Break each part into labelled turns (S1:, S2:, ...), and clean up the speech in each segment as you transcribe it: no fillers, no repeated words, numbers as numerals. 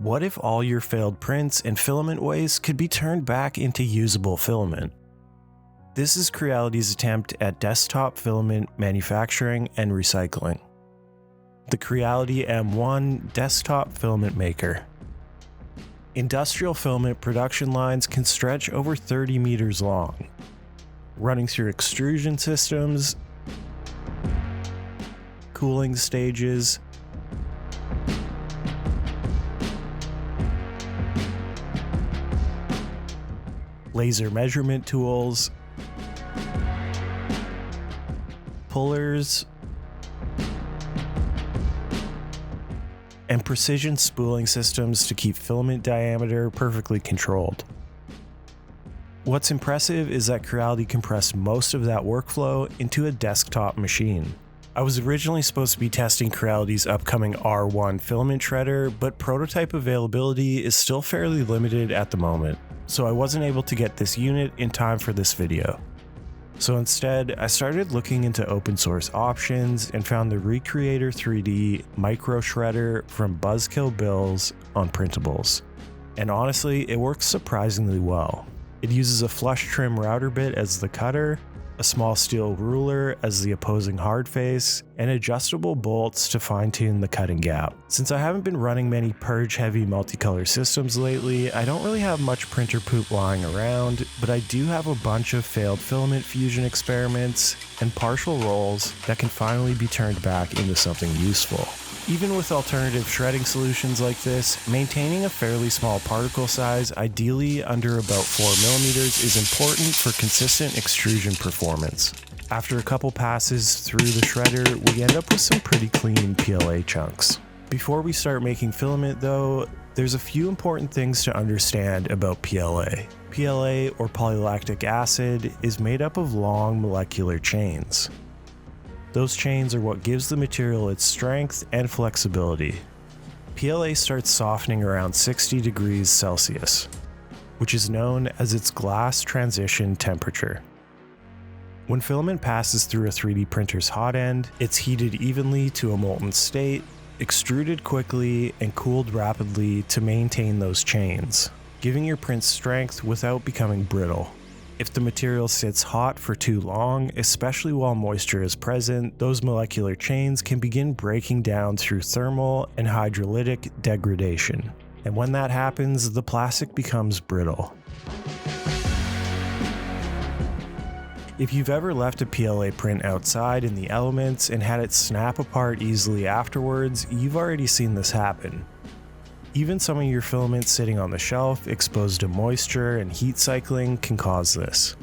S1: What if all your failed prints and filament waste could be turned back into usable filament? This is Creality's attempt at desktop filament manufacturing and recycling. The Creality M1 Desktop Filament Maker. Industrial filament production lines can stretch over 30 meters long, running through extrusion systems, cooling stages, laser measurement tools, pullers, and precision spooling systems to keep filament diameter perfectly controlled. What's impressive is that Creality compressed most of that workflow into a desktop machine. I was originally supposed to be testing Creality's upcoming R1 Filament Shredder, but prototype availability is still fairly limited at the moment, so I wasn't able to get this unit in time for this video. So instead, I started looking into open source options and found the Recreator 3D Micro Shredder from Buzzkill Bills on printables. And honestly, it works surprisingly well. It uses a flush trim router bit as the cutter, a small steel ruler as the opposing hard face, and adjustable bolts to fine-tune the cutting gap. Since I haven't been running many purge-heavy multicolor systems lately, I don't really have much printer poop lying around, but I do have a bunch of failed filament fusion experiments and partial rolls that can finally be turned back into something useful. Even with alternative shredding solutions like this, maintaining a fairly small particle size, ideally under about 4mm, is important for consistent extrusion performance. After a couple passes through the shredder, we end up with some pretty clean PLA chunks. Before we start making filament though, there's a few important things to understand about PLA. PLA, or polylactic acid, is made up of long molecular chains. Those chains are what gives the material its strength and flexibility. PLA starts softening around 60 degrees Celsius, which is known as its glass transition temperature. When filament passes through a 3D printer's hot end, it's heated evenly to a molten state, extruded quickly, and cooled rapidly to maintain those chains, giving your print strength without becoming brittle. If the material sits hot for too long, especially while moisture is present, those molecular chains can begin breaking down through thermal and hydrolytic degradation. And when that happens, the plastic becomes brittle. If you've ever left a PLA print outside in the elements and had it snap apart easily afterwards, you've already seen this happen. Even some of your filaments sitting on the shelf exposed to moisture and heat cycling can cause this.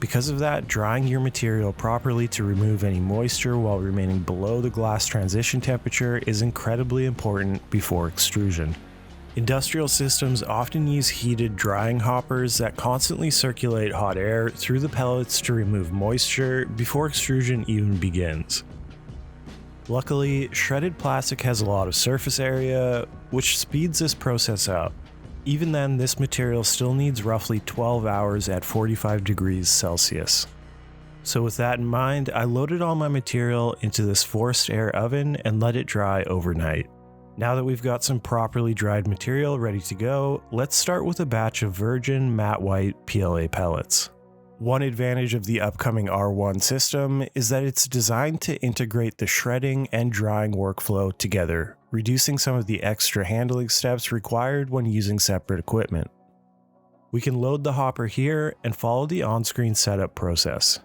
S1: Because of that, drying your material properly to remove any moisture while remaining below the glass transition temperature is incredibly important before extrusion. Industrial systems often use heated drying hoppers that constantly circulate hot air through the pellets to remove moisture before extrusion even begins. Luckily, shredded plastic has a lot of surface area, which speeds this process up. Even then, this material still needs roughly 12 hours at 45 degrees Celsius. So with that in mind, I loaded all my material into this forced air oven and let it dry overnight. Now that we've got some properly dried material ready to go, let's start with a batch of virgin matte white PLA pellets. One advantage of the upcoming R1 system is that it's designed to integrate the shredding and drying workflow together, reducing some of the extra handling steps required when using separate equipment. We can load the hopper here and follow the on-screen setup process.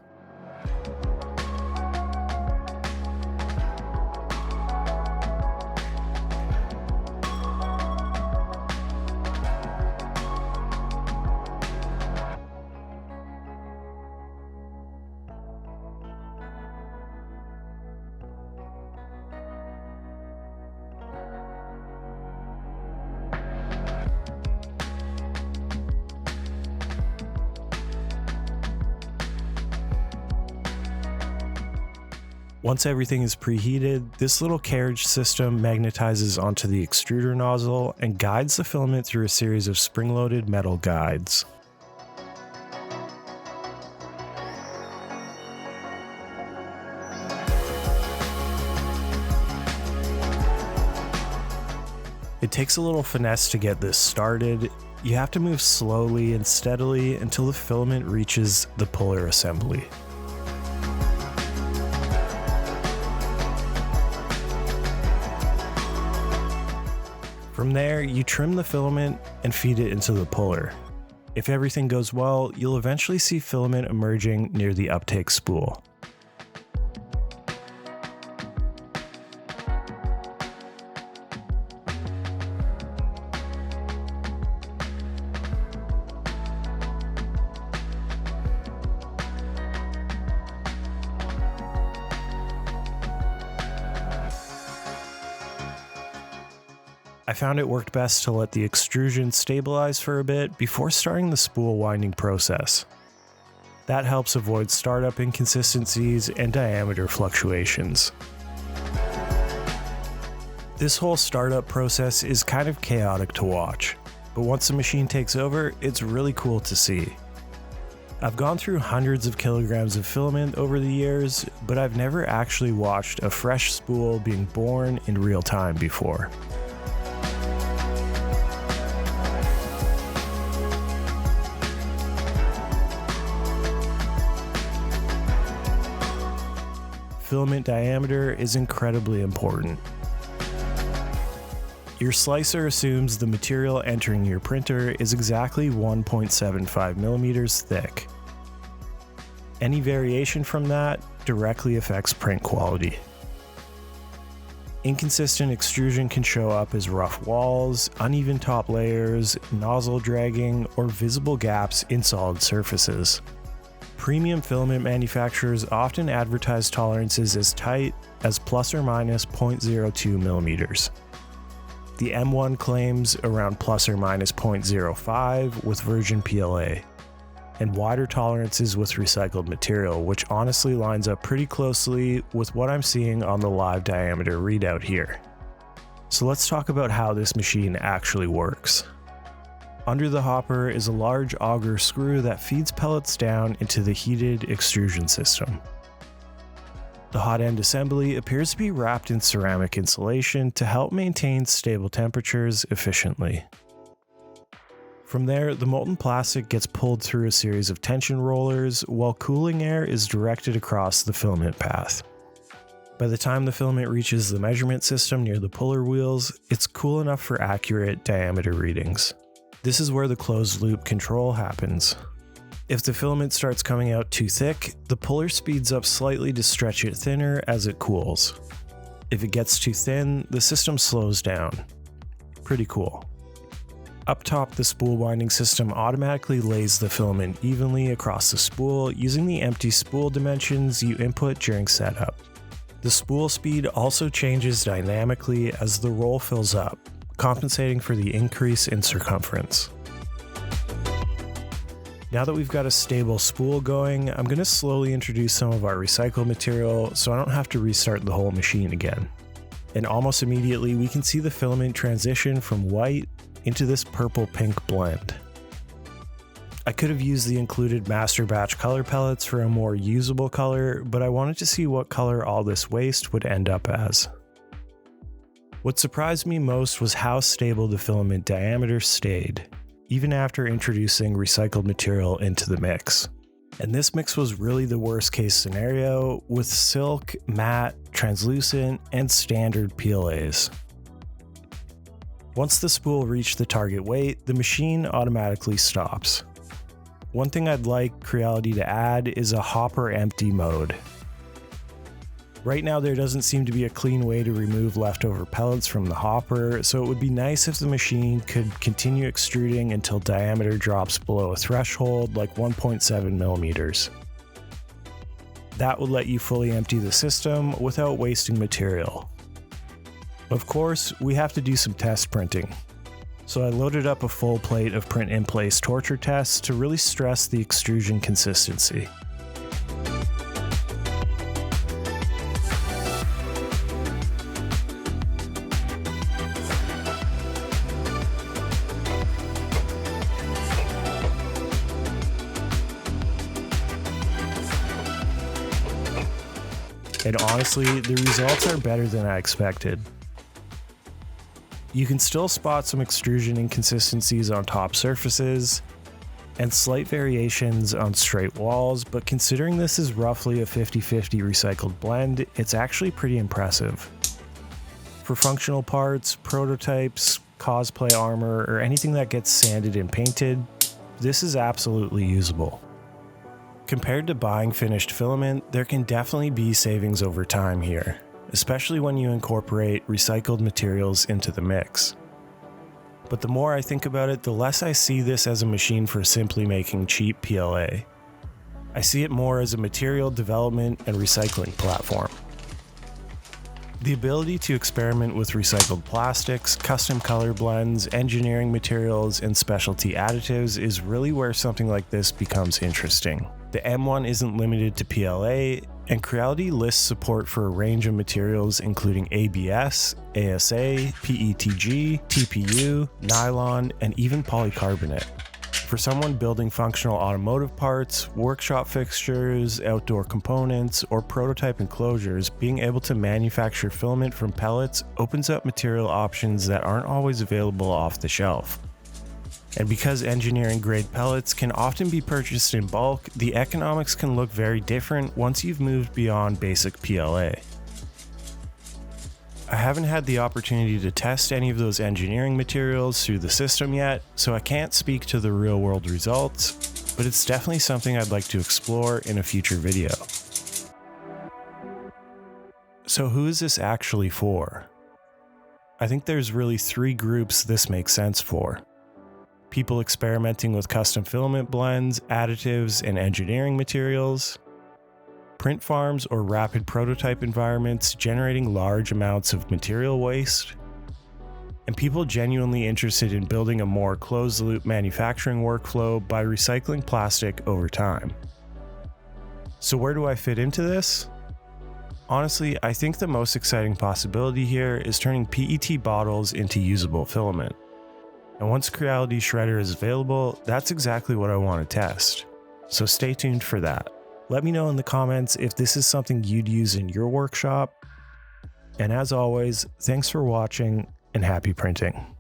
S1: Once everything is preheated, this little carriage system magnetizes onto the extruder nozzle and guides the filament through a series of spring-loaded metal guides. It takes a little finesse to get this started. You have to move slowly and steadily until the filament reaches the puller assembly. From there, you trim the filament and feed it into the puller. If everything goes well, you'll eventually see filament emerging near the uptake spool. I found it worked best to let the extrusion stabilize for a bit before starting the spool winding process. That helps avoid startup inconsistencies and diameter fluctuations. This whole startup process is kind of chaotic to watch, but once the machine takes over, it's really cool to see. I've gone through hundreds of kilograms of filament over the years, but I've never actually watched a fresh spool being born in real time before. Filament diameter is incredibly important. Your slicer assumes the material entering your printer is exactly 1.75 millimeters thick. Any variation from that directly affects print quality. Inconsistent extrusion can show up as rough walls, uneven top layers, nozzle dragging, or visible gaps in solid surfaces. Premium filament manufacturers often advertise tolerances as tight as plus or minus 0.02 millimeters. The M1 claims around plus or minus 0.05 with virgin PLA, and wider tolerances with recycled material, which honestly lines up pretty closely with what I'm seeing on the live diameter readout here. So let's talk about how this machine actually works. Under the hopper is a large auger screw that feeds pellets down into the heated extrusion system. The hot end assembly appears to be wrapped in ceramic insulation to help maintain stable temperatures efficiently. From there, the molten plastic gets pulled through a series of tension rollers while cooling air is directed across the filament path. By the time the filament reaches the measurement system near the puller wheels, it's cool enough for accurate diameter readings. This is where the closed loop control happens. If the filament starts coming out too thick, the puller speeds up slightly to stretch it thinner as it cools. If it gets too thin, the system slows down. Pretty cool. Up top, the spool winding system automatically lays the filament evenly across the spool using the empty spool dimensions you input during setup. The spool speed also changes dynamically as the roll fills up, compensating for the increase in circumference. Now that we've got a stable spool going, I'm going to slowly introduce some of our recycled material so I don't have to restart the whole machine again. And almost immediately we can see the filament transition from white into this purple-pink blend. I could have used the included master batch color pellets for a more usable color, but I wanted to see what color all this waste would end up as. What surprised me most was how stable the filament diameter stayed, even after introducing recycled material into the mix. And this mix was really the worst case scenario, with silk, matte, translucent, and standard PLAs. Once the spool reached the target weight, the machine automatically stops. One thing I'd like Creality to add is a hopper empty mode. Right now there doesn't seem to be a clean way to remove leftover pellets from the hopper, so it would be nice if the machine could continue extruding until diameter drops below a threshold like 1.7 millimeters. That would let you fully empty the system without wasting material. Of course, we have to do some test printing. So I loaded up a full plate of print-in-place torture tests to really stress the extrusion consistency. And honestly, the results are better than I expected. You can still spot some extrusion inconsistencies on top surfaces and slight variations on straight walls, but considering this is roughly a 50-50 recycled blend, it's actually pretty impressive. For functional parts, prototypes, cosplay armor, or anything that gets sanded and painted, this is absolutely usable. Compared to buying finished filament, there can definitely be savings over time here, especially when you incorporate recycled materials into the mix. But the more I think about it, the less I see this as a machine for simply making cheap PLA. I see it more as a material development and recycling platform. The ability to experiment with recycled plastics, custom color blends, engineering materials, and specialty additives is really where something like this becomes interesting. The M1 isn't limited to PLA, and Creality lists support for a range of materials including ABS, ASA, PETG, TPU, nylon, and even polycarbonate. For someone building functional automotive parts, workshop fixtures, outdoor components, or prototype enclosures, being able to manufacture filament from pellets opens up material options that aren't always available off the shelf. And because engineering-grade pellets can often be purchased in bulk, the economics can look very different once you've moved beyond basic PLA. I haven't had the opportunity to test any of those engineering materials through the system yet, so I can't speak to the real-world results, but it's definitely something I'd like to explore in a future video. So who is this actually for? I think there's really three groups this makes sense for. People experimenting with custom filament blends, additives, and engineering materials, print farms or rapid prototype environments generating large amounts of material waste, and people genuinely interested in building a more closed-loop manufacturing workflow by recycling plastic over time. So where do I fit into this? Honestly, I think the most exciting possibility here is turning PET bottles into usable filament. And once Creality Shredder is available, that's exactly what I want to test. So stay tuned for that. Let me know in the comments if this is something you'd use in your workshop. And as always, thanks for watching and happy printing.